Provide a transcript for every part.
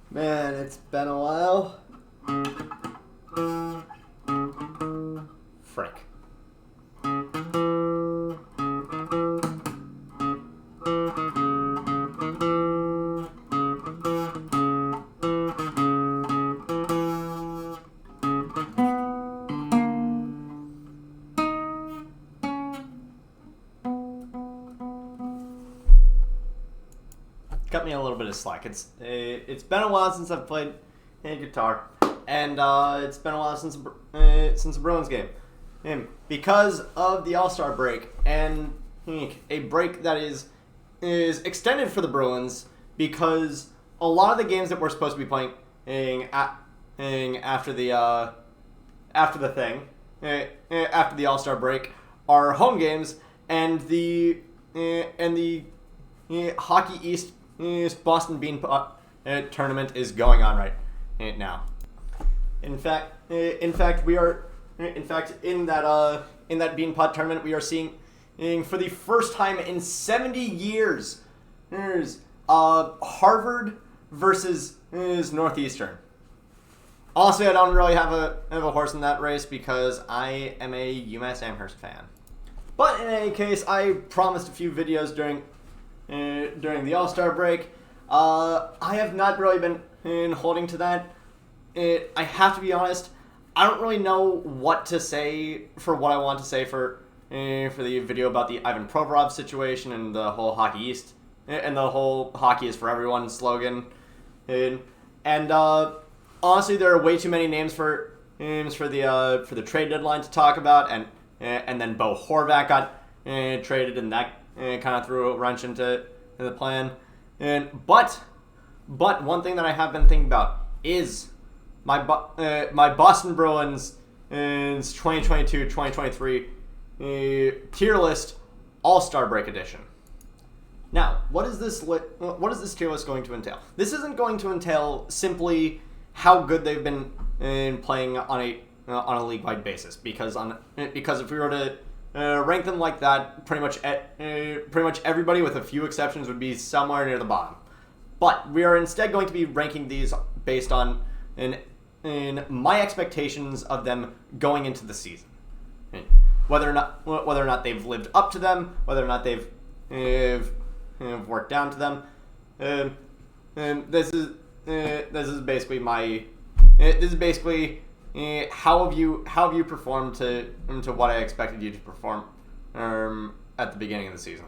Man, it's been a while. Frick. Cut me a little bit of slack. It's been a while since I've played guitar, and it's been a while since the Bruins game, because of the All-Star break and a break that is extended for the Bruins because a lot of the games that we're supposed to be playing after the All-Star break are home games, and the Hockey East Boston Beanpot tournament is going on right now. In fact, in that Beanpot tournament, we are seeing for the first time in 70 years, Harvard versus Northeastern. Also, I don't really have a horse in that race because I am a UMass Amherst fan. But in any case, I promised a few videos during the All-Star break. I have not really been holding to that. I have to be honest, I don't really know what to say for what I want to say for the video about the Ivan Provorov situation and the whole Hockey East and the whole Hockey is for Everyone slogan. And honestly, there are way too many names for the trade deadline to talk about, and then Bo Horvat got traded, and that kind of threw a wrench into the plan. But one thing that I have been thinking about is my Boston Bruins 2022-2023 tier list All-Star Break edition. Now, what is this tier list going to entail? This isn't going to entail simply how good they've been playing on a league-wide basis, because if we were to rank them like that, pretty much everybody, with a few exceptions, would be somewhere near the bottom. But we are instead going to be ranking these based on in my expectations of them going into the season, whether or not they've lived up to them, whether or not they've worked down to them. This is basically how have you performed to what I expected you to perform at the beginning of the season.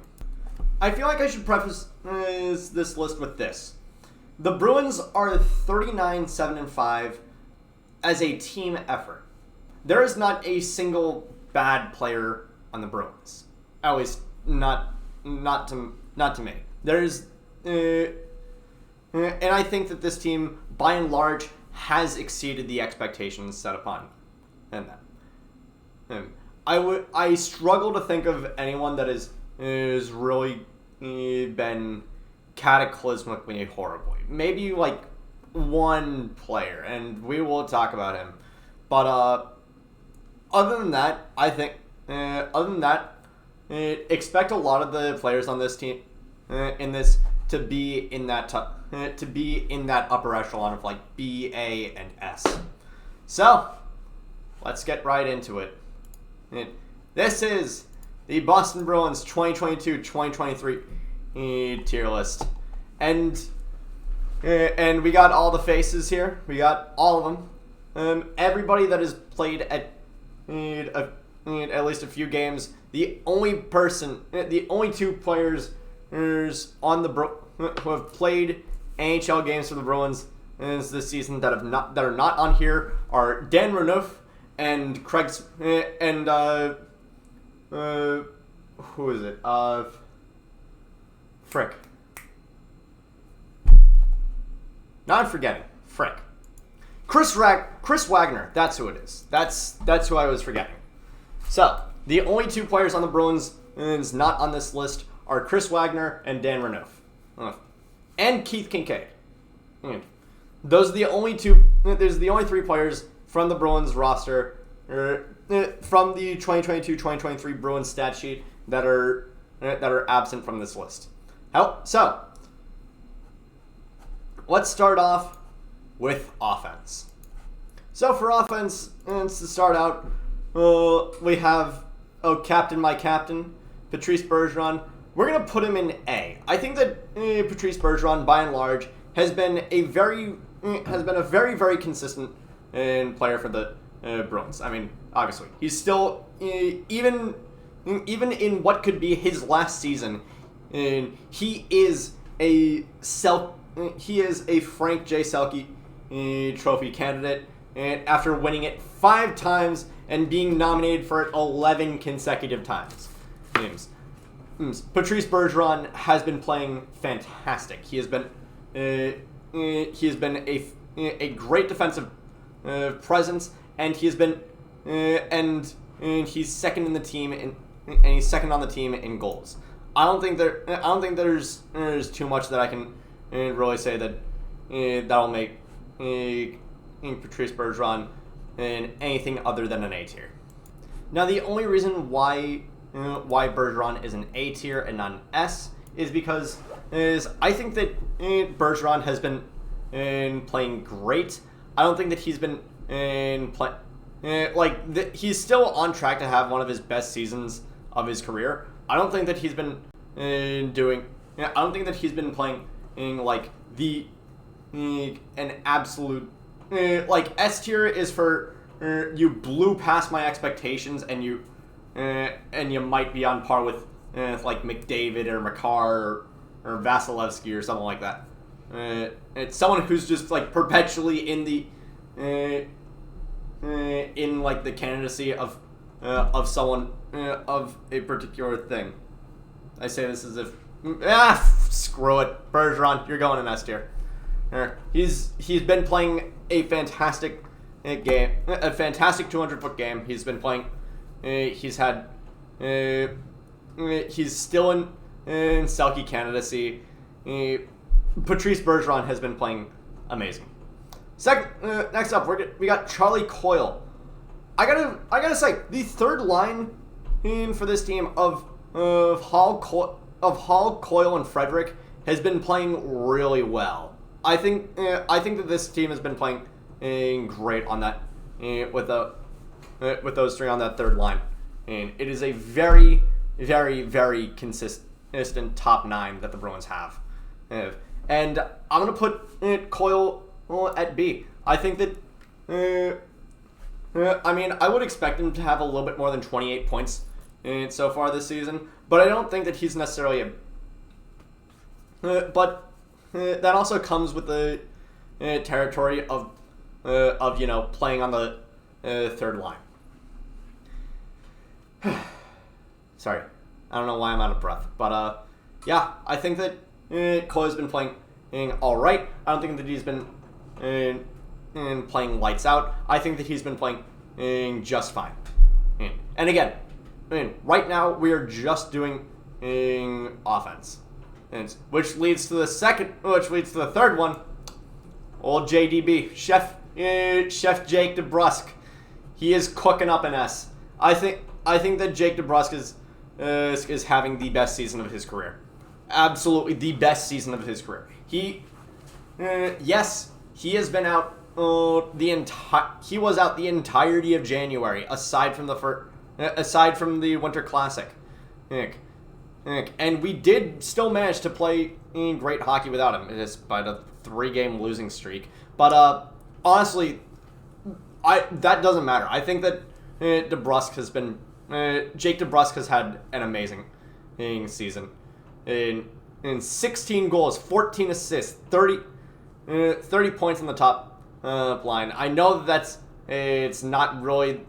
I feel like I should preface this list with this. The Bruins are 39-7-5 as a team effort. There is not a single bad player on the Bruins. At least not to me. There's and I think that this team, by and large, has exceeded the expectations set upon them. I struggle to think of anyone that is really been cataclysmically horribly. Maybe like one player, and we will talk about him. But other than that, expect a lot of the players on this team to be in that upper echelon of like B, A, and S. So let's get right into it. This is the Boston Bruins 2022-2023 tier list, and we got all the faces here. We got all of them. Everybody that has played at least a few games. The only two players on the who have played NHL games for the Bruins this season that are not on here are Dan Renouf and Craig and who is it? Frick. Now I'm forgetting. Frick. Chris Wagner. That's who it is. That's who I was forgetting. So the only two players on the Bruins not on this list are Chris Wagner and Dan Renouf. And Keith Kincaid. Those are the only two. There's the only three players from the Bruins roster, from the 2022-2023 Bruins stat sheet that are absent from this list. So let's start off with offense. So for offense, to start out, we have captain, my captain, Patrice Bergeron. We're going to put him in A. I think that Patrice Bergeron, by and large, has been a very, very consistent player for the Bruins. I mean, obviously, he's still even in what could be his last season. He is a Frank J. Selke trophy candidate, and after winning it 5 times and being nominated for it 11 consecutive times. Patrice Bergeron has been playing fantastic. He has been a great defensive presence, and he has been and he's second in the team and he's second on the team in goals. I don't think there's too much that I can really say that that'll make Patrice Bergeron anything other than an A tier. Now, the only reason why Bergeron is an A tier and not an S is because I think that Bergeron has been playing great. I don't think that he's been he's still on track to have one of his best seasons of his career. I don't think that he's been I don't think that he's been playing like an absolute S tier is for you blew past my expectations and you might be on par with like McDavid or Makar or Vasilevsky or something like that. It's someone who's just like perpetually in the in like the candidacy of someone of a particular thing. I say this as if screw it, Bergeron, you're going in S tier. He's been playing a fantastic game, a fantastic 200-foot game. He's been playing. He's still in Selke candidacy. Patrice Bergeron has been playing amazing. Next up, we got Charlie Coyle. I gotta say, the third line for this team of Hall, Coyle, and Frederic has been playing really well. I think that this team has been playing great on that with those three on that third line, and it is a very, very, very consistent top 9 that the Bruins have. And I'm gonna put Coyle at B. I think that I mean, I would expect him to have a little bit more than 28 points so far this season, but I don't think that he's necessarily but that also comes with the territory of playing on the third line. Sorry, I don't know why I'm out of breath, but yeah, I think that Coyle's been playing all right. I don't think that he's been playing lights out. I think that he's been playing just fine. And again, right now we are just doing offense, which leads to the third one. Old JDB, Chef Jake DeBrusk. He is cooking up an S. I think that Jake DeBrusk is having the best season of his career. Absolutely the best season of his career. He has been out he was out the entirety of January, aside from the Winter Classic. And we did still manage to play great hockey without him, despite a 3-game losing streak. But honestly, that doesn't matter. I think that DeBrusk has been Jake DeBrusk has had an amazing season. In 16 goals, 14 assists, 30 points on the top line. I know that it's not really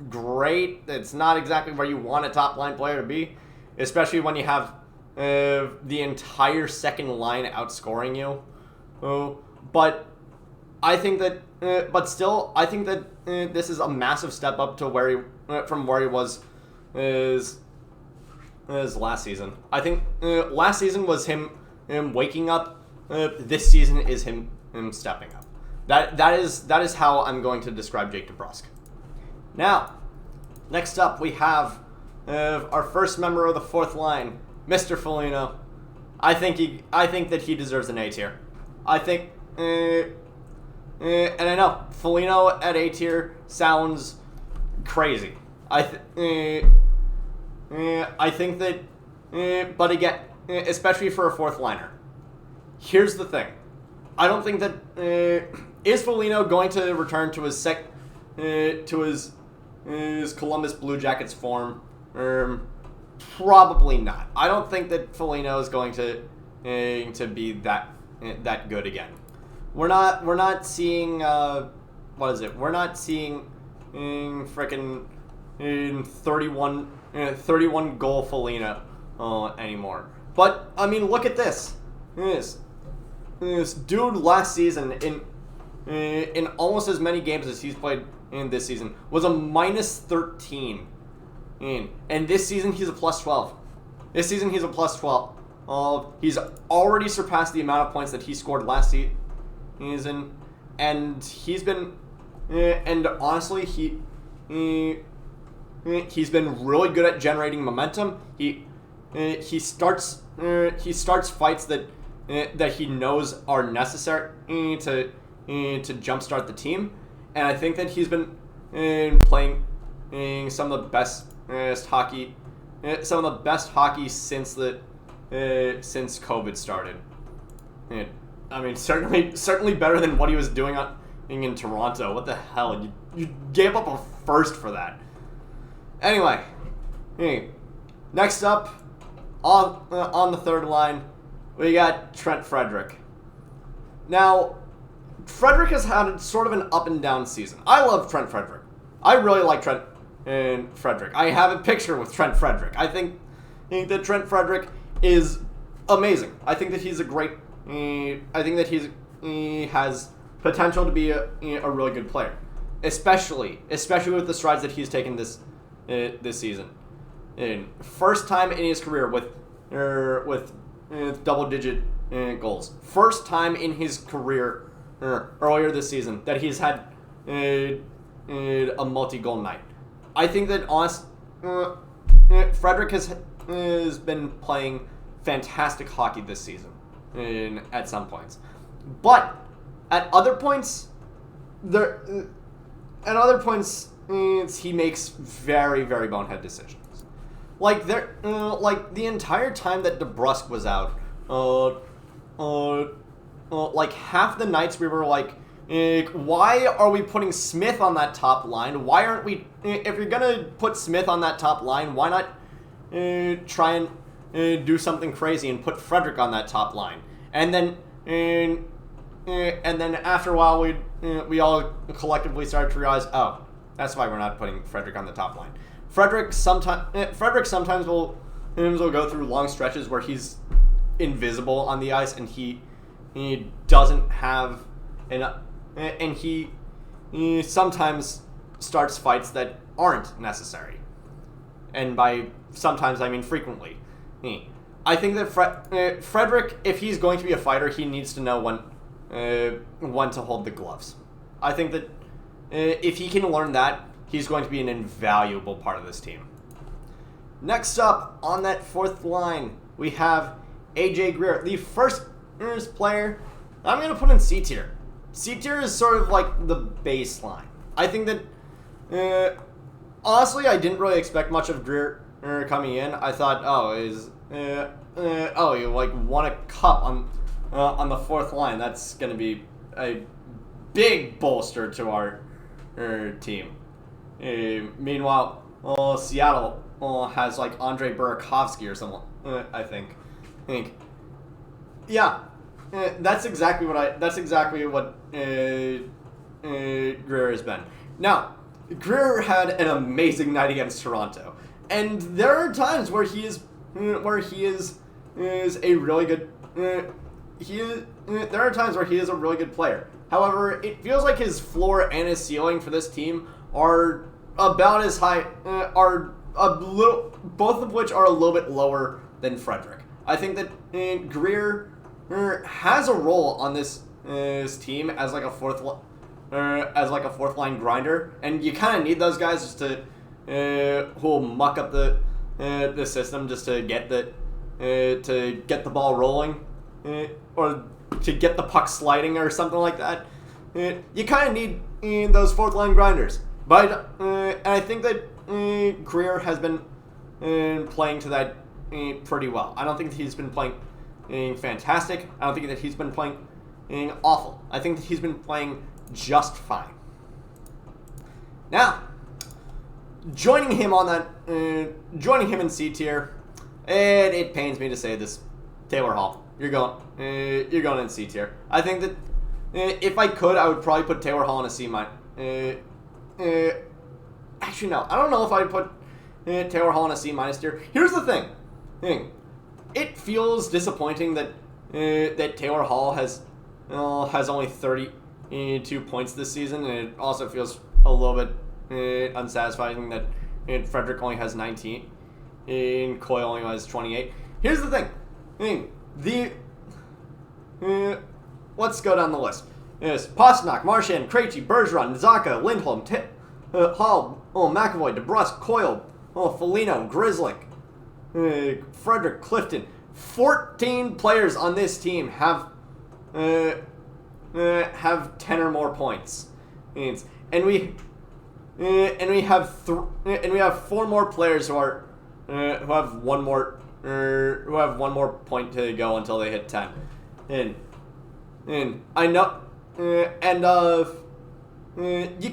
great. It's not exactly where you want a top line player to be, especially when you have the entire second line outscoring you. But I think that, I think that this is a massive step up to from where he was last season. I think last season was him waking up. This season is him stepping up. That is how I'm going to describe Jake DeBrusk. Now, next up we have our first member of the fourth line, Mr. Foligno. I think that he deserves an A tier. I think and I know Foligno at A tier sounds crazy. I think that, but again, especially for a fourth liner, here's the thing. I don't think that is Foligno going to return to his Columbus Blue Jackets form. Probably not. I don't think that Foligno is going to be that good again. We're not seeing what is it? We're not seeing frickin' 31 goal Foligno anymore. But I mean, look at this. This dude last season in almost as many games as he's played in this season was a -13. And this season he's a +12. This season he's a +12. He's already surpassed the amount of points that he scored last season, and he's been, and honestly he's been really good at generating momentum. He starts fights that he knows are necessary to jumpstart the team, and I think that he's been playing some of the best hockey since COVID started. And, I mean, certainly better than what he was doing in Toronto. What the hell? You gave up a first for that. Anyway, next up on the third line, we got Trent Frederic. Now, Frederic has had sort of an up and down season. I love Trent Frederic. I really like Trent Frederic. I have a picture with Trent Frederic. I think that Trent Frederic is amazing. I think that he's a great. I think that he has potential to be a really good player, especially with the strides that he's taken this season. First time in his career with double-digit goals. First time in his career earlier this season that he's had a multi-goal night. I think that Frederic has been playing fantastic hockey this season at some points, but at other points he makes very, very bonehead decisions. Like the entire time that DeBrusk was out, like half the nights we were like, why are we putting Smith on that top line? Why aren't we? If you're gonna put Smith on that top line, why not try and do something crazy and put Frederic on that top line? And then after a while, we all collectively started to realize, oh, that's why we're not putting Frederic on the top line. Frederic sometimes will go through long stretches where he's invisible on the ice and he doesn't have enough. And he sometimes starts fights that aren't necessary. And by sometimes, I mean frequently. I think that Frederic, if he's going to be a fighter, he needs to know when to hold the gloves. I think that if he can learn that, he's going to be an invaluable part of this team. Next up, on that fourth line, we have AJ Greer, the first player I'm going to put in C tier. C tier is sort of like the baseline. I think that, honestly, I didn't really expect much of Greer coming in. I thought, you like won a cup on the fourth line. That's going to be a big bolster to our team. Meanwhile, Seattle has like Andre Burakovsky or someone. I think. Yeah. That's exactly what Greer has been. Now, Greer had an amazing night against Toronto, and there are times where he is a really good. There are times where he is a really good player. However, it feels like his floor and his ceiling for this team are about as high. Are a little, both of which are a little bit lower than Frederic. I think that Greer has a role on this team as like a fourth line grinder, and you kind of need those guys just to who'll muck up the system just to get the ball rolling or to get the puck sliding or something like that. you kind of need those fourth line grinders. But and I think that Greer has been playing to that pretty well. I don't think that he's been playing fantastic. I don't think that he's been playing awful. I think that he's been playing just fine. Now, joining him in C tier, and it pains me to say this, Taylor Hall, you're going in C tier. I think that if I could, I would probably put Taylor Hall in a C minus. Actually, no, I don't know if I'd put Taylor Hall in a C minus tier. Here's the thing. It feels disappointing that Taylor Hall has only 32 points this season, and it also feels a little bit unsatisfying that Frederic only has 19 and Coyle only has 28. Here's the thing. Let's go down the list. Yes, Pastrnak, Marchand, Krejci, Bergeron, Zacha, Lindholm, Hall, McAvoy, DeBrusk, Coyle, Foligno, Grzelcyk, Frederic, Clifton. 14 players on this team have 10 or more points, and we have 4 more players who have one more point to go until they hit 10, and I know, you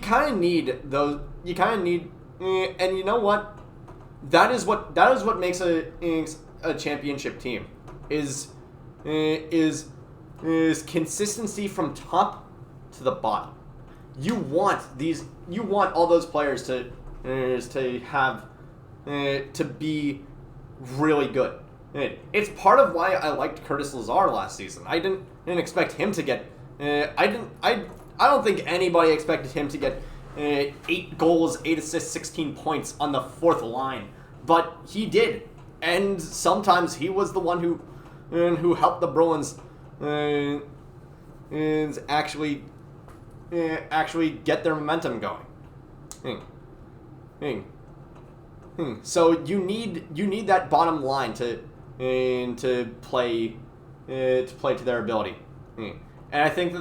kind of need those. You kind of need, and you know what? That is what makes a championship team is consistency from top to the bottom. You want all those players to have to be really good. It's part of why I liked Curtis Lazar last season. I didn't expect him to get. I don't think anybody expected him to get 8 goals, 8 assists, 16 points on the fourth line, but he did. And sometimes he was the one who helped the Bruins actually get their momentum going. So you need that bottom line to play to their ability. And I think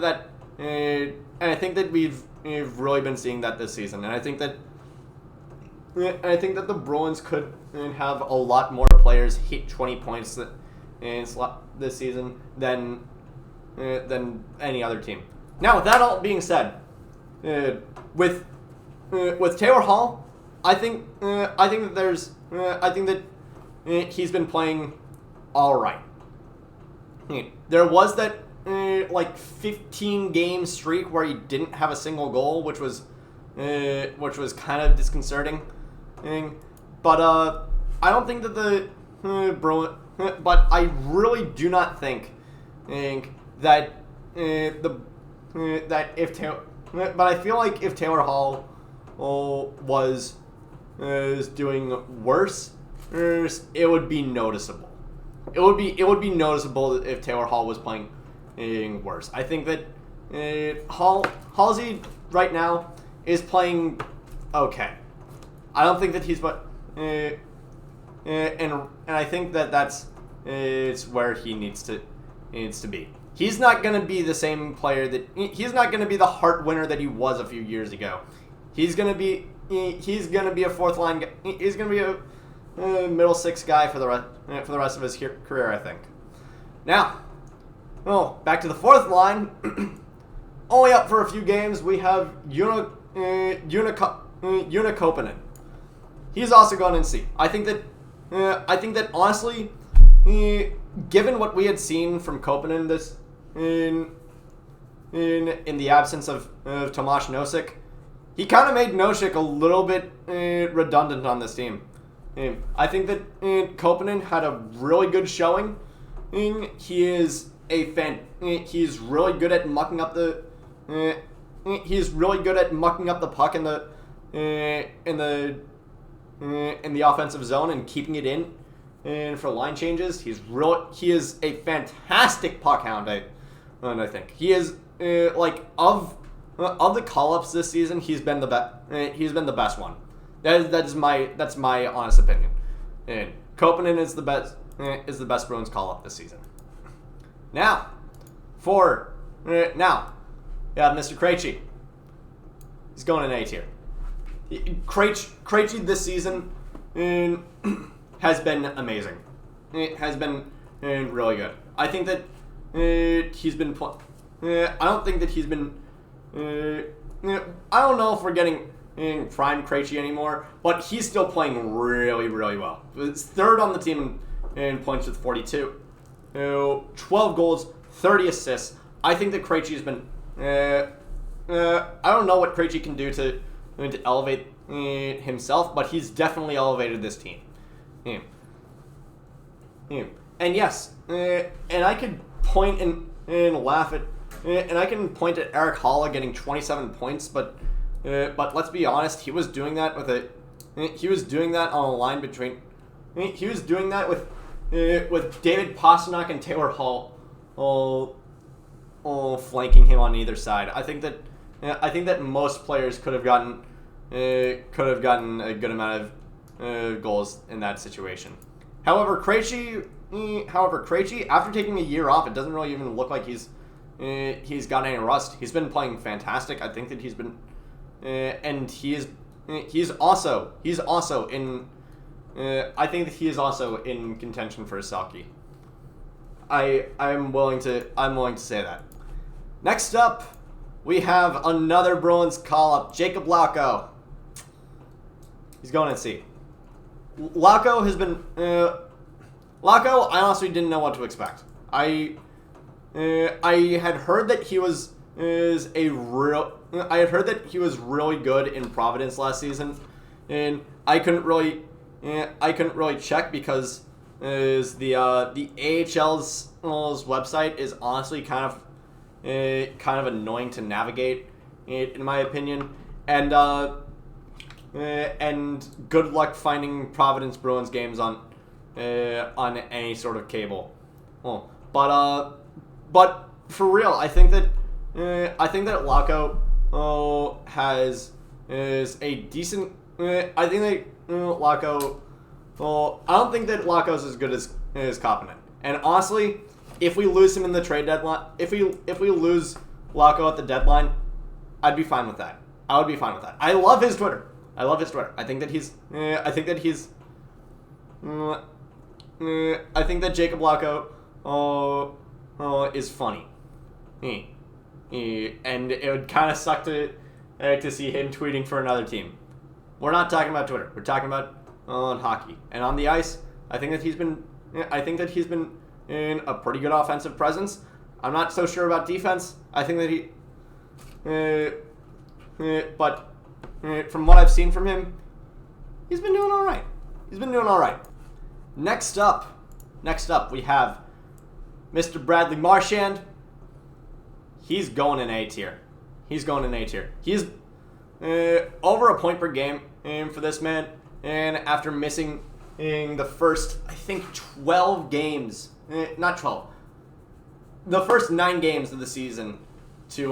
that we've really been seeing that this season. And I think that the Bruins could have a lot more players hit 20 points this season than any other team. Now, with that all being said, with Taylor Hall, I think that he's been playing all right. There was that 15 game streak where he didn't have a single goal, which was kind of disconcerting. But I don't think that the Bruins. But I really do not think that that if Taylor. But I feel like if Taylor Hall was doing worse, it would be noticeable. It would be noticeable if Taylor Hall was playing worse. I think that Halsey right now is playing okay. I don't think that he's and I think that that's it's where he needs to be. He's not going to be the same player he's not going to be the Hart winner that he was a few years ago. He's going to be a fourth line guy. He's going to be a middle six guy for the rest of his career, I think. Now, back to the fourth line. Only up for a few games, we have Joona Koppanen. He's also gone in C. I think that honestly, given what we had seen from Koppanen in the absence of Tomas Nosek, he kind of made Nosek a little bit redundant on this team. I think that Koppanen had a really good showing. He's really good at mucking up the. He's really good at mucking up the puck in the offensive zone and keeping it in. And for line changes, he is a fantastic puck hound. I think he is of the call-ups this season, he's been the best. He's been the best one. That's my honest opinion. And Koppanen is the best Bruins call-up this season. Now, we have Mr. Krejci. He's going in A tier. Krejci this season has been amazing. It has been really good. I think that he's been. I don't think that he's been. I don't know if we're getting prime Krejci anymore, but he's still playing really, really well. He's third on the team in points with 42. 12 goals, 30 assists. I think that Krejci has been. I don't know what Krejci can do to elevate himself, but he's definitely elevated this team. And yes, and I could point and laugh at, and I can point at Erik Haula getting 27 points, but let's be honest, he was doing that he was doing that on a line between, he was doing that with David Pastrnak and Taylor Hall, flanking him on either side. I think that most players could have gotten a good amount of goals in that situation. However, Krejci, after taking a year off, it doesn't really even look like he's got any rust. He's been playing fantastic. I think that he's been, and he's also in. I think that he is also in contention for a Selke. I'm willing to say that. Next up, we have another Bruins call-up, Jakub Lauko. He's going in C. Lauko has been. Lauko, I honestly didn't know what to expect. I had heard that he was I had heard that he was really good in Providence last season, and I couldn't really check because the AHL's website is honestly kind of annoying to navigate, in my opinion, and good luck finding Providence Bruins games on any sort of cable. But for real, I think that Lauko is a decent. I think that Lauko. I don't think that Lauko's as good as Koppanen. And honestly, if we lose him in the trade deadline, if we lose Lauko at the deadline, I'd be fine with that. I would be fine with that. I love his Twitter. I think that he's. I think that Jakub Lauko is funny. And it would kind of suck to see him tweeting for another team. We're not talking about Twitter. We're talking about on hockey and on the ice. I think that he's been in a pretty good offensive presence. I'm not so sure about defense. I think that but from what I've seen from him, he's been doing all right. Next up, we have Mr. Bradley Marchand. He's going in A tier. He's over a point per game for this man. And after missing the first, I think, 12 games, not 12, the first 9 games of the season to,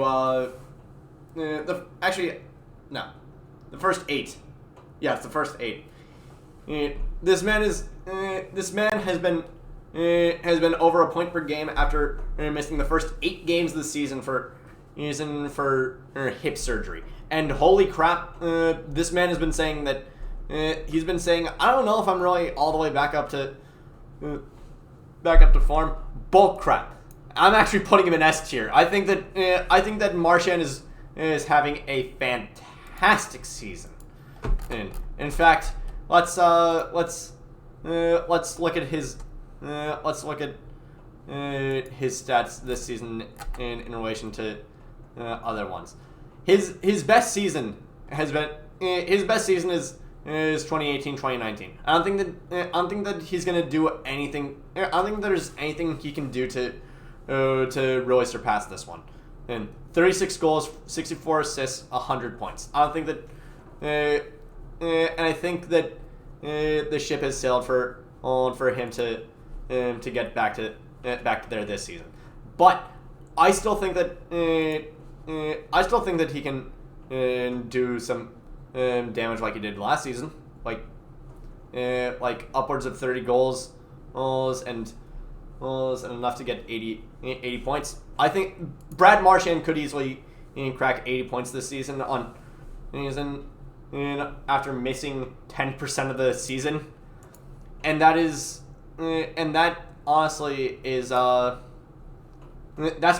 the first 8. Yeah, it's the first 8. This man has been over a point per game after missing the first 8 games of the season for hip surgery. And holy crap, this man has been saying that he's been saying, I don't know if I'm really all the way back up to form. Bull crap. I'm actually putting him in S tier. I think that Marchand is having a fantastic season. And in fact, let's look at his stats this season in relation to other ones. His best season is 2018-2019. I don't think that he's gonna do anything. I don't think there's anything he can do to really surpass this one. And 36 goals, 64 assists, 100 points. I don't think that. And I think that the ship has sailed for him to get back to there this season. But I still think that he can do some damage like he did last season, like upwards of 30 goals and enough to get 80 points. I think Brad Marchand could easily crack 80 points this season after missing 10% of the season, and that honestly is that's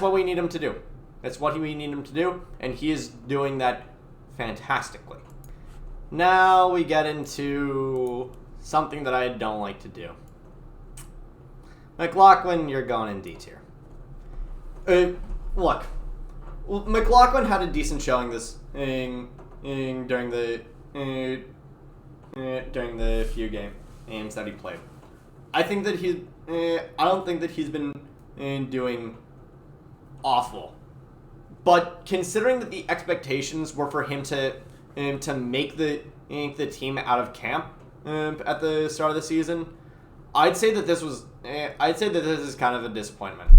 what we need him to do. That's what we need him to do, and he is doing that fantastically. Now we get into something that I don't like to do. McLaughlin, you're going in D tier. Look, McLaughlin had a decent showing during the few games that he played. I think that I don't think that he's been doing awful, but considering that the expectations were for him to make the team out of camp at the start of the season, I'd say that this is kind of a disappointment.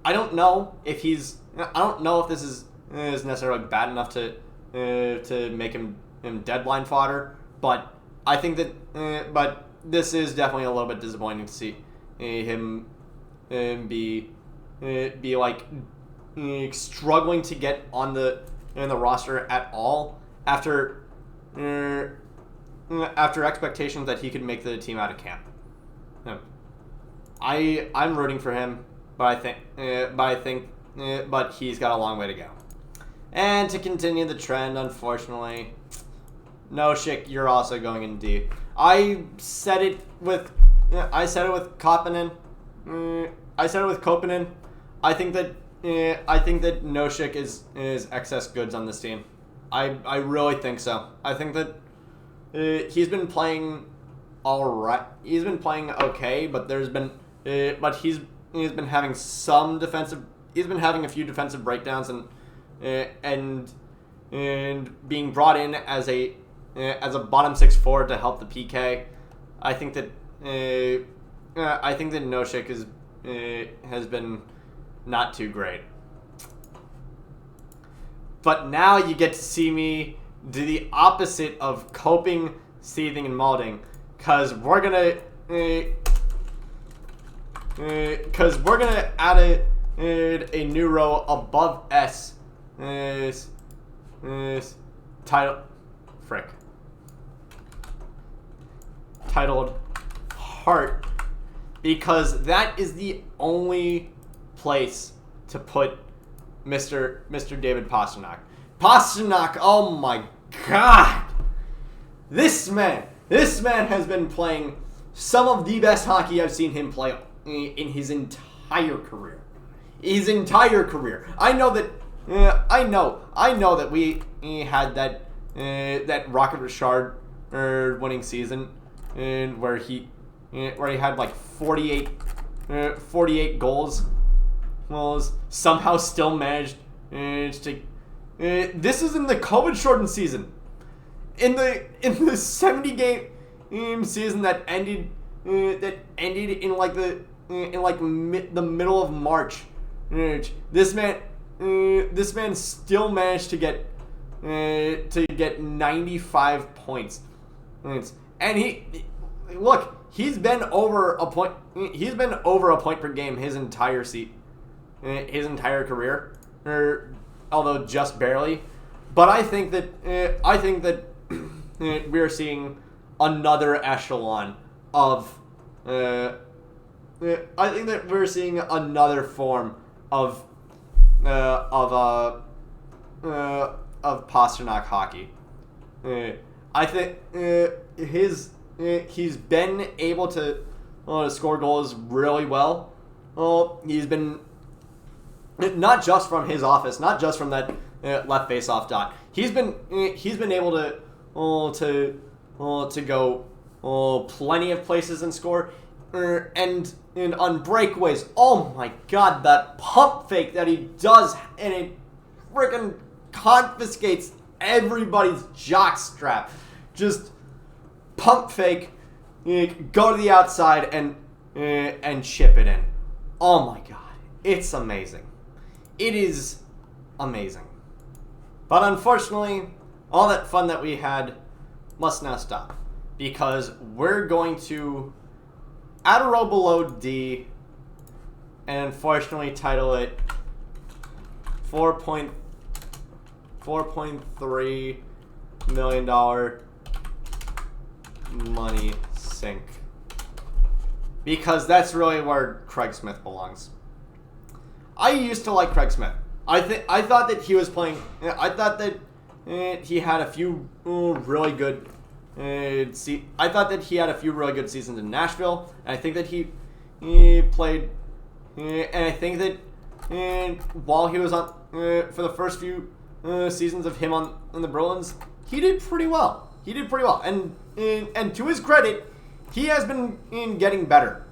I don't know if this is necessarily bad enough to make him deadline fodder, but I think that but this is definitely a little bit disappointing to see him be like struggling to get on the roster at all after expectations that he could make the team out of camp. I'm rooting for him, but he's got a long way to go. And to continue the trend, unfortunately, Nosek, you're also going in D. I said it with Koppanen. I said it with Koppanen. I think that Nosek is excess goods on this team. I really think so. I think that he's been playing all right. He's been playing okay, but he's been having some defensive. He's been having a few defensive breakdowns and being brought in as a bottom six forward to help the PK. I think that Nosek has been not too great. But now you get to see me do the opposite of coping, seething, and molding, because we're gonna add a new row above S. Titled Heart, because that is the only place to put Mr. David Pastrnak. Pastrnak, oh my God! This man has been playing some of the best hockey I've seen him play in his entire career. I know that we had that Rocket Richard winning season where he had like 48 goals. Somehow still managed to. This is in the COVID-shortened season. In the 70 game season that ended in like the middle of March. This man still managed to get 95 points. And he's been over a point. He's been over a point per game his entire career, although just barely. But I think that we are seeing another echelon of. I think that we're seeing another form of Pastrnak hockey. I think he's been able to score goals really well. He's been not just from his office, not just from that left face-off dot. He's been able to go plenty of places and score. And on breakaways, oh my God, that pump fake that he does, and it freaking confiscates everybody's jockstrap. Just pump fake, go to the outside and chip it in. Oh my God, it's amazing. It is amazing. But unfortunately, all that fun that we had must now stop, because we're going to add a row below D and unfortunately title it $4.3 million money sink. Because that's really where Craig Smith belongs. I used to like Craig Smith. I thought that he was playing. I thought that he had a few really good. I thought that he had a few really good seasons in Nashville, and I think that he played. And I think that while he was on for the first few seasons of him on the Bruins, he did pretty well. And to his credit, he has been getting better.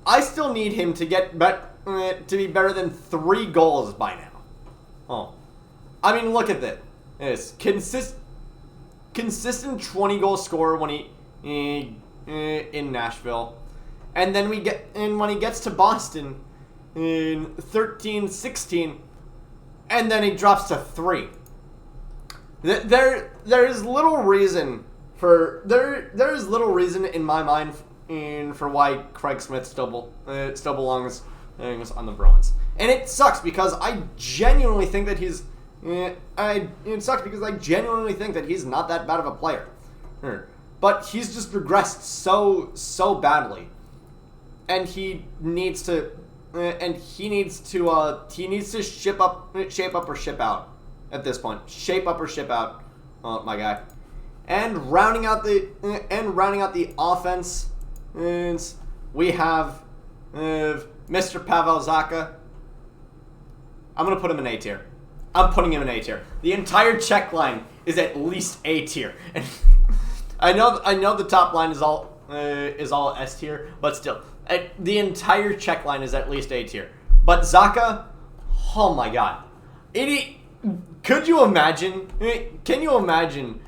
I still need him to get to be better than 3 goals by now. Oh, I mean, look at this. It's consistent 20-goal scorer when he in Nashville, and then when he gets to Boston in 13-16, and then he drops to 3. There is little reason in my mind for why Craig Smith still belongs on the Bruins, and it sucks because I genuinely think that he's not that bad of a player, but he's just regressed so badly, and he needs to shape up or ship out at this point. Shape up or ship out, my guy. And rounding out the offense, we have Mr. Pavel Zacha. I'm gonna put him in A tier. I'm putting him in A tier. The entire check line is at least A tier. And I know the top line is all S tier, but still, the entire check line is at least A tier. But Zacha, oh my god, could you imagine? Can you imagine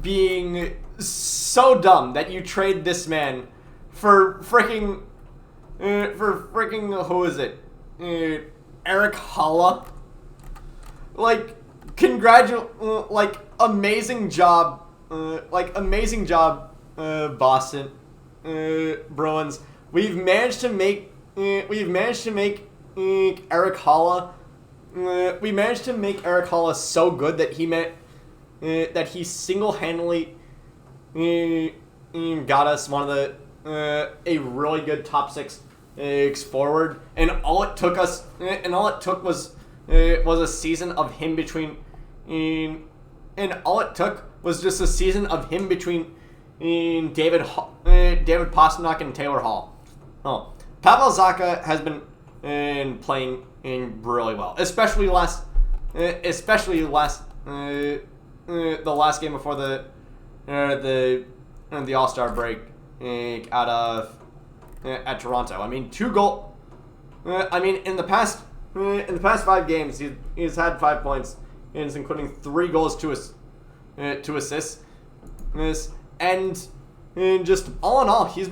being so dumb that you trade this man for freaking who is it? Erik Haula? Like, amazing job, Boston Bruins. We've managed to make Erik Haula. We managed to make Erik Haula so good that he single-handedly got us one of the a really good top 6 forward, and all it took was a season of him between David Pastrnak and Taylor Hall. Oh, Pavel Zacha has been playing really well, especially the last game before the All-Star break at Toronto. I mean, 2 goal. In the past 5 games, he's had 5 points, including 3 goals, 2 assists. And just all in all, he's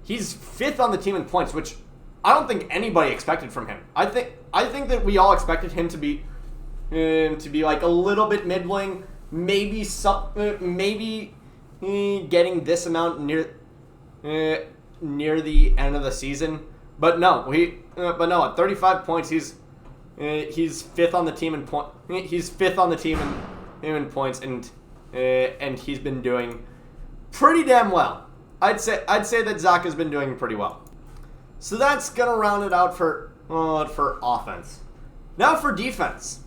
5th on the team in points, which I don't think anybody expected from him. I think that we all expected him to be like a little bit middling, maybe getting this amount near the end of the season. But no, at 35 points, he's 5th on the team in point. He's 5th on the team in points, and he's been doing pretty damn well. I'd say that Zacha's been doing pretty well. So that's gonna round it out for offense. Now for defense,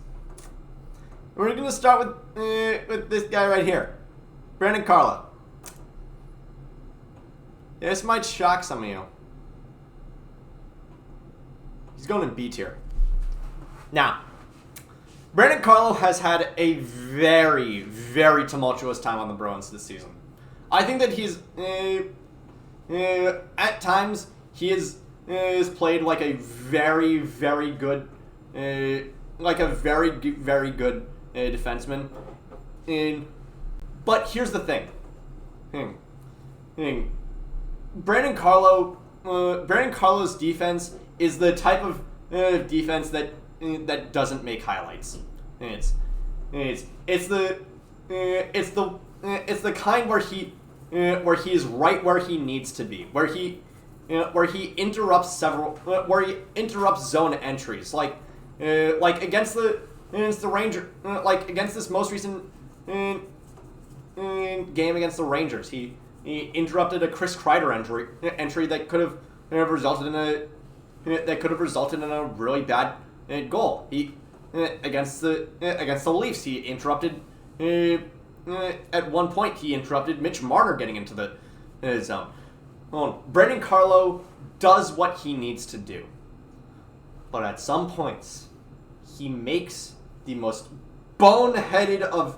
we're gonna start with this guy right here, Brandon Carlo. This might shock some of you. He's going in B tier. Now, Brandon Carlo has had a very, very tumultuous time on the Bruins this season. I think that he's at times he is played like a very, very good, defenseman. But here's the thing. Brandon Carlo's defense is the type of defense that doesn't make highlights. It's the kind where he is right where he needs to be, where he where he interrupts zone entries, like against the Ranger, like against this most recent game against the Rangers, he interrupted a Chris Kreider entry that could have resulted in a really bad goal. He against the Leafs, he interrupted at one point he interrupted Mitch Marner getting into the zone. Brandon Carlo does what he needs to do, but at some points he makes the most boneheaded of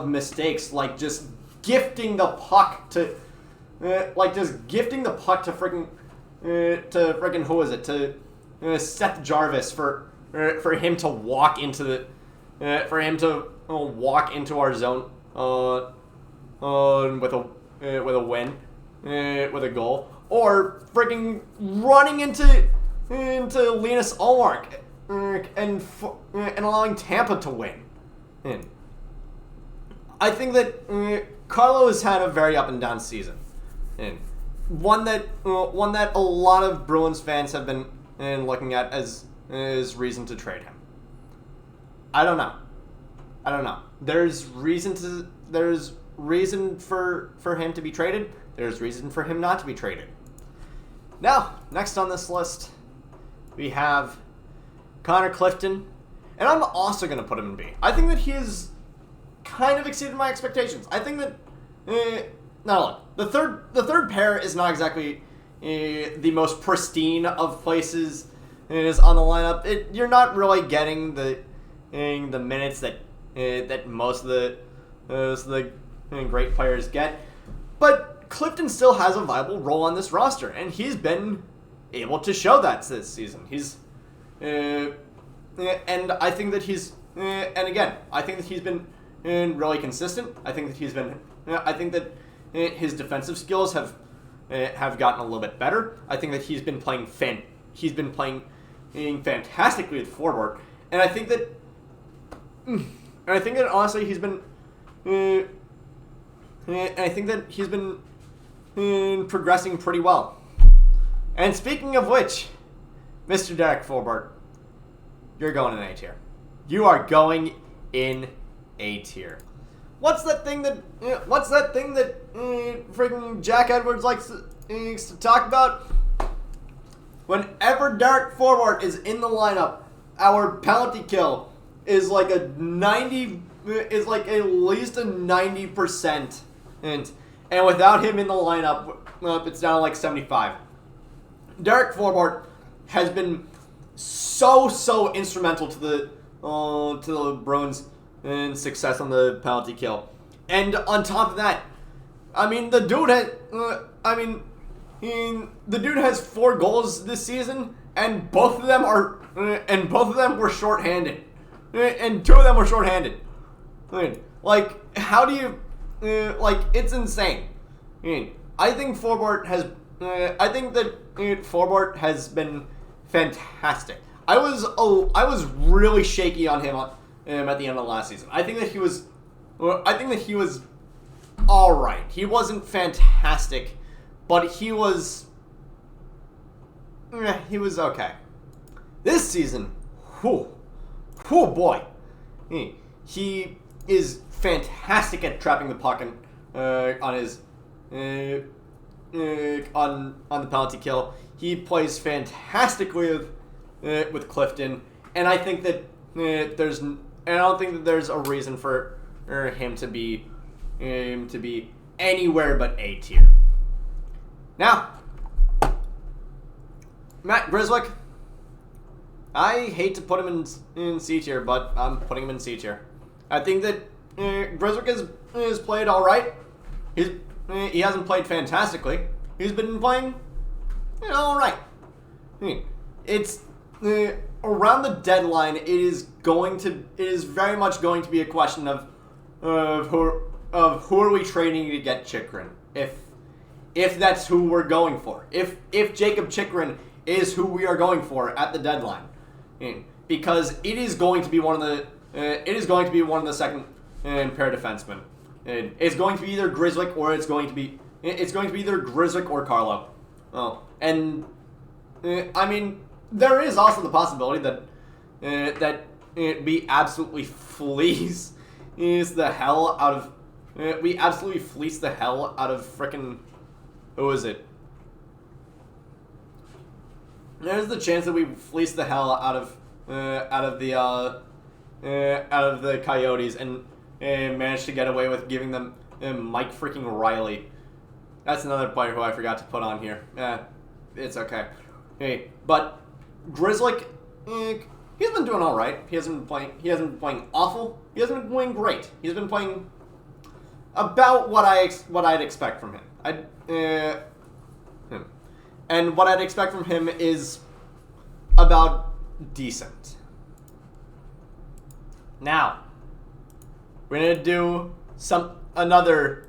mistakes, like just gifting the puck to freaking who is it, to Seth Jarvis for him to walk into the walk into our zone with a win, with a goal, or freaking running into Linus Ullmark and allowing Tampa to win. I think that Carlo has had a very up and down season, one that a lot of Bruins fans have been looking at as reason to trade him. I don't know. There's reason for him to be traded. There's reason for him not to be traded. Now, next on this list, we have Connor Clifton, and I'm also going to put him in B. I think that he has kind of exceeded my expectations. I think that the third pair is not exactly the most pristine of places is on the lineup. You're not really getting the minutes that most of the great players get, but Clifton still has a viable role on this roster, and he's been able to show that this season. And I think that he's been really consistent. I think that his defensive skills have gotten a little bit better. I think that he's been playing fantastically with Forbort, and I think that honestly he's been progressing pretty well. And speaking of which, Mr. Derek Forbort, you're going in A tier. You are going in A tier. What's that thing that freaking Jack Edwards likes to talk about? Whenever Derek Forbort is in the lineup, our penalty kill is like at least a 90%, and without him in the lineup, it's down to like 75. Derek Forbort has been so instrumental to the Bruins' success on the penalty kill, and on top of that, the dude has 4 goals this season, and both of them were shorthanded, and 2 of them were shorthanded. How do you it's insane. I think Forbort has been fantastic. I was really shaky on him at the end of last season. I think that he was all right. He wasn't fantastic, but he was okay. This season, boy, he is fantastic at trapping the puck on his on the penalty kill. He plays fantastically with Clifton, and I think that I don't think that there's a reason for him to be anywhere but A tier. Now, Matt Grzelcyk, I hate to put him in C tier, but I'm putting him in C tier. I think that Grzelcyk has played all right. He hasn't played fantastically. He's been playing, all right. It's around the deadline. It is very much going to be a question of who are we trading to get Chychrun, if that's who we're going for. If Jakob Chychrun is who we are going for at the deadline, because it is going to be one of the second pair defensemen. It's going to be either Grzelcyk or it's going to be either Grzelcyk or Carlo. Oh, and I mean, there is also the possibility that we absolutely fleece the hell out of frickin' who is it? There's the chance that we fleece the hell out of the Coyotes and manage to get away with giving them Mike freaking Riley. That's another player who I forgot to put on here. It's okay. Hey, but Grzelcyk, he's been doing all right. He hasn't been playing awful. He hasn't been playing great. He's been playing about what I'd expect from him. And what I'd expect from him is about decent. Now, we're gonna do another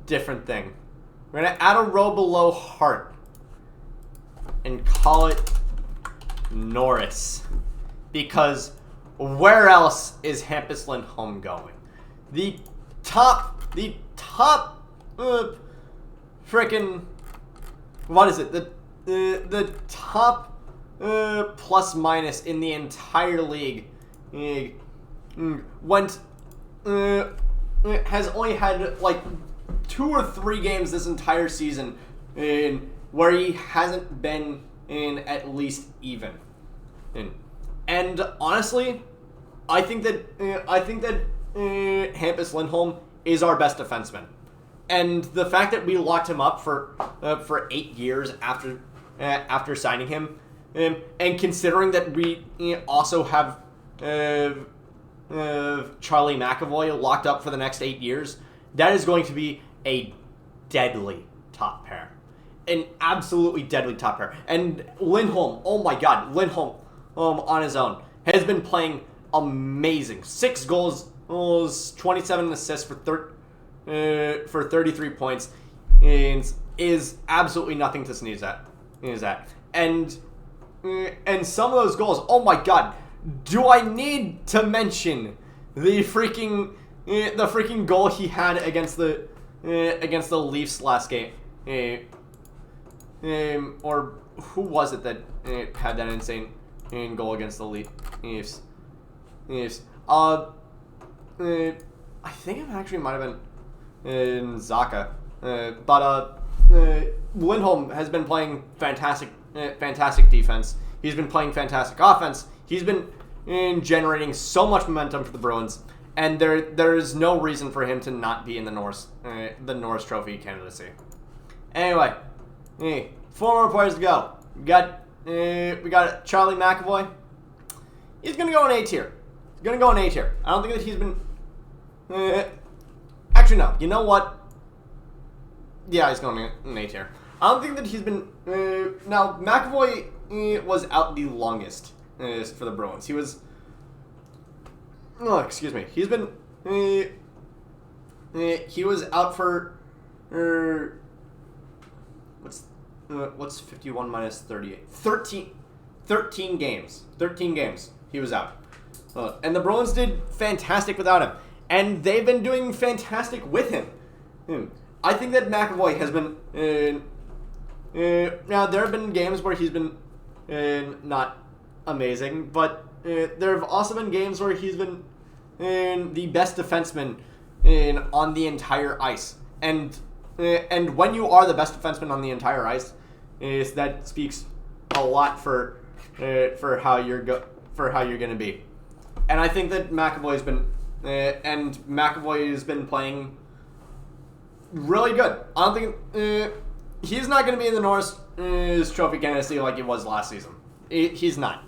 different thing. We're gonna add a row below Hart and call it Norris, because where else is Hampus Lindholm going? The top, frickin', what is it? The top plus minus in the entire league has only had like 2 or 3 games this entire season where he hasn't been in at least even. And honestly, I think that Hampus Lindholm is our best defenseman. And the fact that we locked him up for 8 years after signing him, and considering that we also have Charlie McAvoy locked up for the next 8 years, that is going to be a deadly top pair. An absolutely deadly top pair. And Lindholm, oh my god, Lindholm on his own has been playing amazing. 6 goals, 27 assists for 33 points, and is absolutely nothing to sneeze at. And some of those goals, oh my god, do I need to mention the freaking goal he had against the Leafs last game? Or who was it that had that insane goal against the Leafs? I think it actually might have been Zacha. But Lindholm has been playing fantastic defense. He's been playing fantastic offense. He's been generating so much momentum for the Bruins, and there is no reason for him to not be in the Norris Trophy candidacy. Anyway, 4 more players to go. We got Charlie McAvoy. He's gonna go in A tier. I don't think that he's been. Actually, no. You know what? Yeah, he's going in A tier. I don't think that he's been. Now, McAvoy was out the longest for the Bruins. He was. Oh, excuse me. He's been. He was out for. What's 51 minus 38? 13 games. 13 games. He was out. And the Bruins did fantastic without him. And they've been doing fantastic with him. I think that McAvoy has been... now, there have been games where he's been not amazing, but there have also been games where he's been the best defenseman on the entire ice. And when you are the best defenseman on the entire ice, that speaks a lot for how you're going to be. And I think that McAvoy has been playing really good. I don't think he's not going to be in the Norris Trophy candidacy like he was last season. He's not.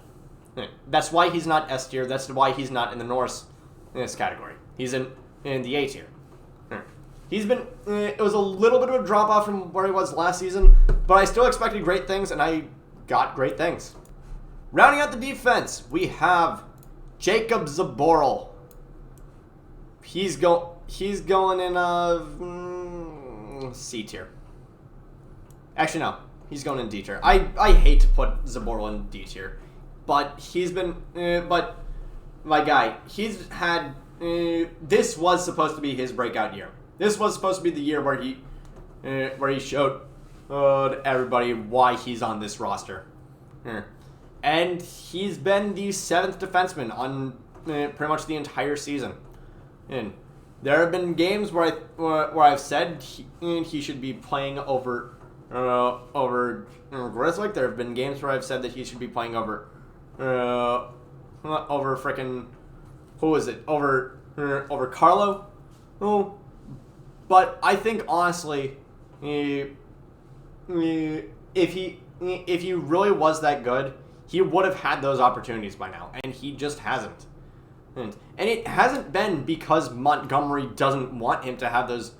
That's why he's not S tier. That's why he's not in the Norris category. He's in the A tier. He's been. It was a little bit of a drop off from where he was last season, but I still expected great things, and I got great things. Rounding out the defense, we have Jakub Zboril. He's going in C tier. Actually, no. He's going in D tier. I hate to put Zboril in D tier, but he's been. But my guy, he's had. This was supposed to be his breakout year. This was supposed to be the year where he showed everybody why he's on this roster. And he's been the 7th defenseman on pretty much the entire season. And there have been games where I've said he should be playing over Grzelcyk. There have been games where I've said that he should be playing over frickin' who is it? Over Carlo. Oh, but I think honestly, if he really was that good, he would have had those opportunities by now, and he just hasn't. And it hasn't been because Montgomery doesn't want him to have those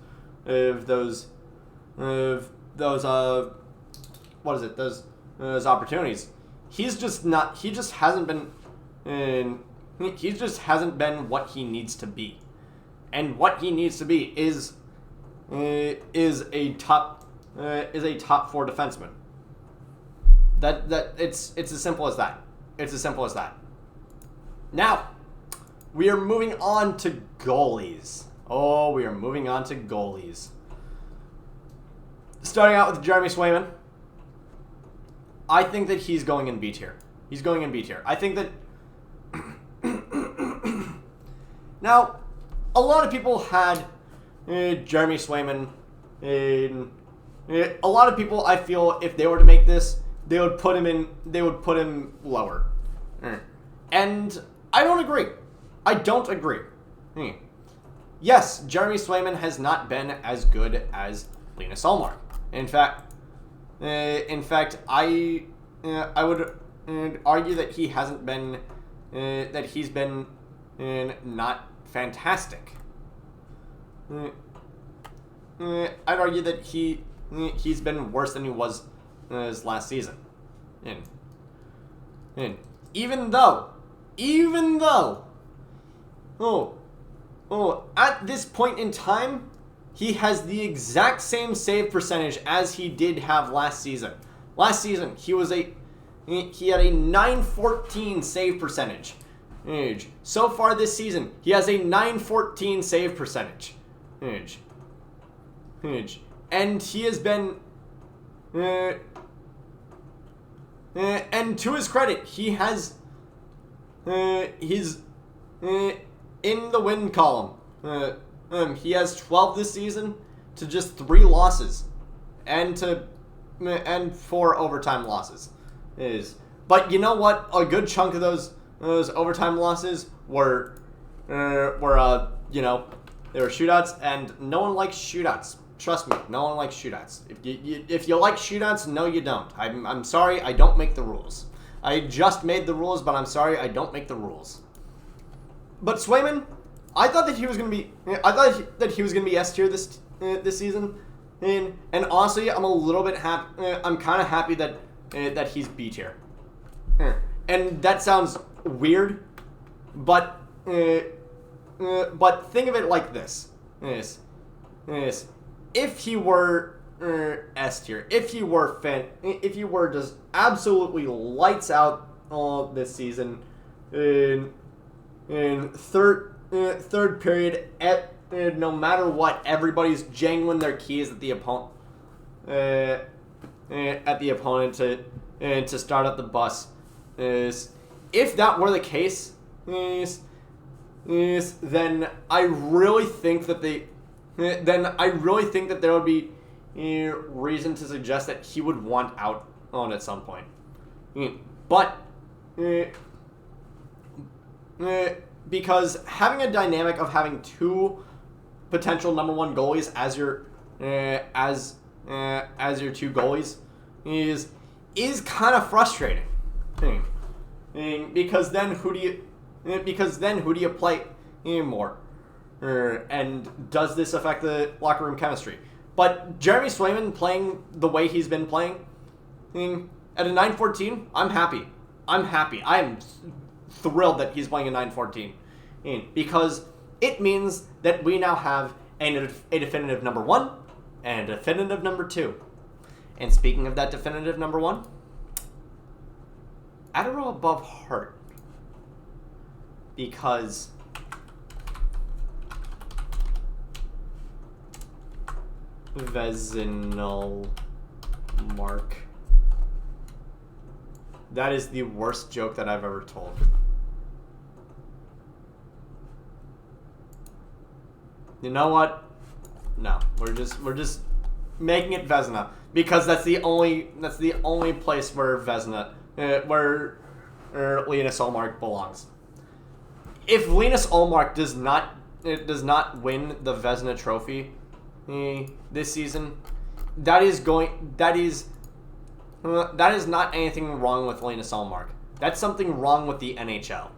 opportunities. He just hasn't been what he needs to be. And what he needs to be is a top 4 defenseman. That it's as simple as that. It's as simple as that. Now, we are moving on to goalies. Oh, we are moving on to goalies. Starting out with Jeremy Swayman. I think that he's going in B tier. He's going in B tier. I think that now, a lot of people had Jeremy Swayman in. A lot of people, I feel, if they were to make this, they would put him lower. And I don't agree. I don't agree. Yes, Jeremy Swayman has not been as good as Linus Ullmark. In fact, I would argue that he hasn't been that he's been not fantastic. I'd argue that he's been worse than he was last season. And even though at this point in time, he has the exact same save percentage as he did have last season. Last season, he had a .914 save percentage. So far this season, he has a .914 save percentage. And he has been, and to his credit, he has, he's in the win column. He has 12 this season to just 3 losses, and 4 overtime losses. But you know what? A good chunk of those overtime losses were they were shootouts, and no one likes shootouts. Trust me, no one likes shootouts. If you like shootouts, no, you don't. I'm sorry, I don't make the rules. I just made the rules, but I'm sorry, I don't make the rules. But Swayman, I thought that he was gonna be. I thought that he was gonna be S tier this season, and honestly, I'm a little bit happy. I'm kind of happy that he's B tier. And that sounds weird, but think of it like this: if he were S tier, if he were just absolutely lights out all this season, in third period, no matter what, everybody's jangling their keys at the opponent to start up the bus. If that were the case, then I really think that there would be reason to suggest that he would want out on at some point. But because having a dynamic of having 2 potential number 1 goalies as your 2 goalies is kind of frustrating. Because then who do you play more? And does this affect the locker room chemistry? But Jeremy Swayman playing the way he's been playing at a 914, I'm happy. I am thrilled that he's playing a 914 because it means that we now have a definitive number 1 and a definitive number 2. And speaking of that definitive number 1, Adderall above Hart, because Vezina Mark. That is the worst joke that I've ever told. You know what? No, we're just making it Vezina because that's the only place where Vezina where Linus Ullmark belongs. If Linus Ullmark does not win the Vezina trophy this season, that is not anything wrong with Linus Ullmark. That's something wrong with the NHL.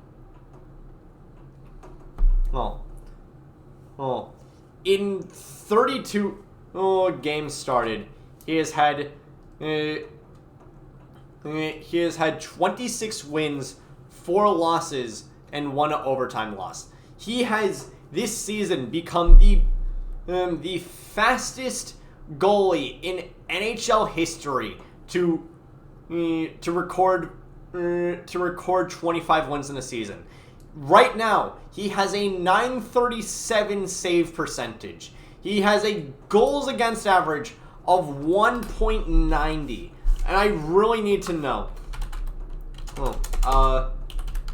In 32 games started, he has had 26 wins, 4 losses, and 1 overtime loss. He has this season become the fastest goalie in NHL history to record 25 wins in a season. Right now, he has a .937 save percentage. He has a goals against average of 1.90. And I really need to know.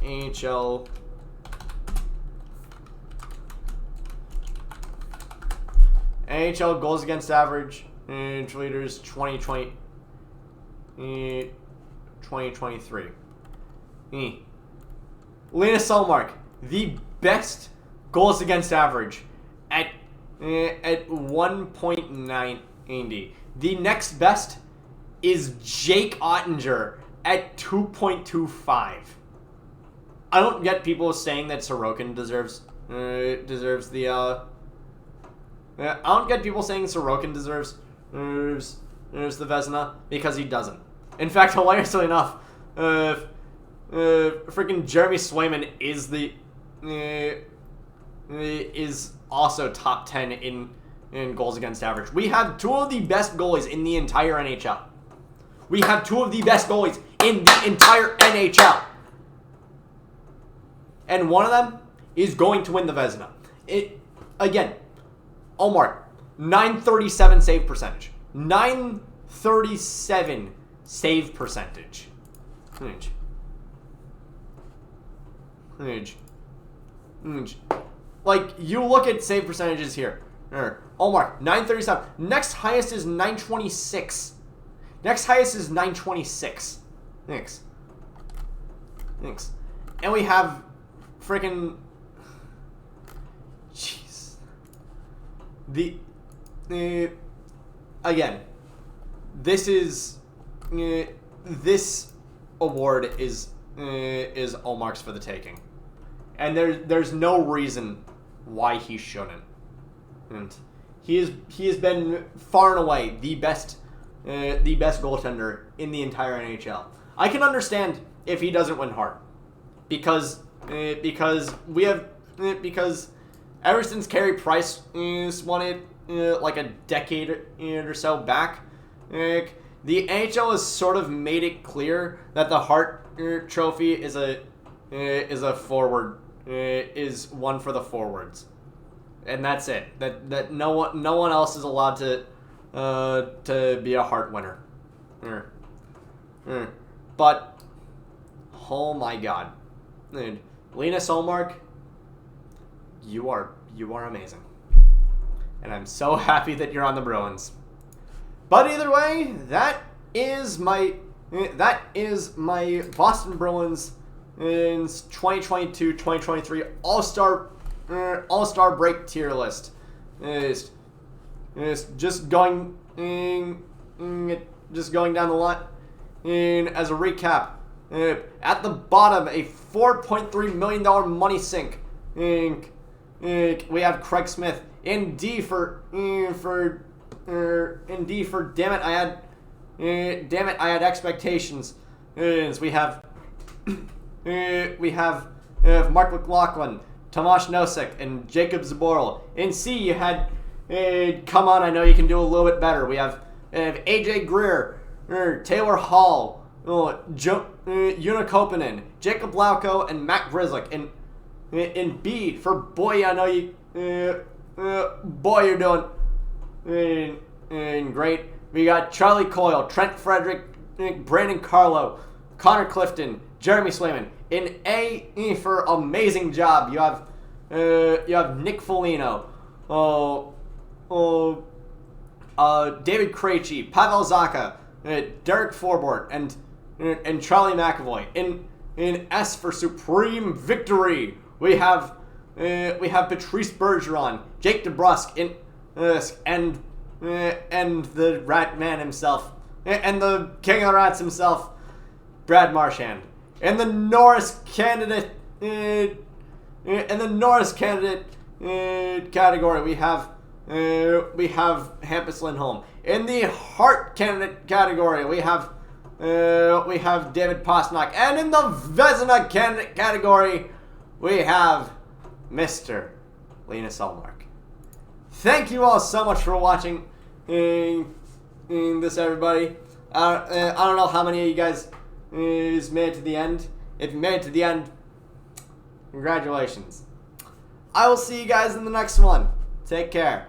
NHL. NHL goals against average leaders 2023. Linus Ullmark, the best goals against average at 1.90. The next best is Jake Ottinger at 2.25. I don't get people saying that Sorokin deserves the. I don't get people saying Sorokin deserves the Vezina because he doesn't. In fact, hilariously enough, freaking Jeremy Swayman is also top 10 in goals against average. We have 2 of the best goalies in the entire NHL. We have 2 of the best goalies in the entire NHL. And one of them is going to win the Vezina. Again, Ullmark, .937 save percentage. .937 save percentage. Like, you look at save percentages here. Ullmark, .937. Next highest is .926. Next highest is .926. Thanks. And we have freaking... Jeez. Again, this is... this award is Ullmark's for the taking. And there's no reason why he shouldn't. And he has been far and away the best goaltender in the entire NHL. I can understand if he doesn't win Hart, because ever since Carey Price won it like a decade or so back, the NHL has sort of made it clear that the Hart Trophy is a forward. Is one for the forwards, and that's it. That no one else is allowed to be a Hart winner. But oh my God, dude, Linus Ullmark, you are amazing, and I'm so happy that you're on the Bruins. But either way, that is my Boston Bruins in 2022-2023 All-Star break tier list. Is just going down the line. As a recap, at the bottom, a $4.3 million money sink. We have Craig Smith in D for damn it, I had expectations. We have Marc McLaughlin, Tomas Nosek, and Jakub Zboril. In C, you had come on, I know you can do a little bit better. We have AJ Greer, Taylor Hall, Joona Koppanen, Jakub Lauko, and Matt Grzelcyk. In B, for boy, I know you, boy, you're doing great. We got Charlie Coyle, Trent Frederic, Brandon Carlo, Connor Clifton, Jeremy Swayman. In A for amazing job, you have Nick Foligno, David Krejci, Pavel Zacha, Derek Forbort, and Charlie McAvoy. In S for supreme victory, we have Patrice Bergeron, Jake DeBrusk, and the Rat Man himself, and the King of the Rats himself, Brad Marchand. And the Norris candidate, category, we have Hampus Lindholm. In the Hart candidate category, we have David Pastrnak. And in the Vezina candidate category, we have Mr. Linus Ullmark. Thank you all so much for watching this, everybody. I don't know how many of you guys is made it to the end. If you made it to the end, congratulations. I will see you guys in the next one. Take care.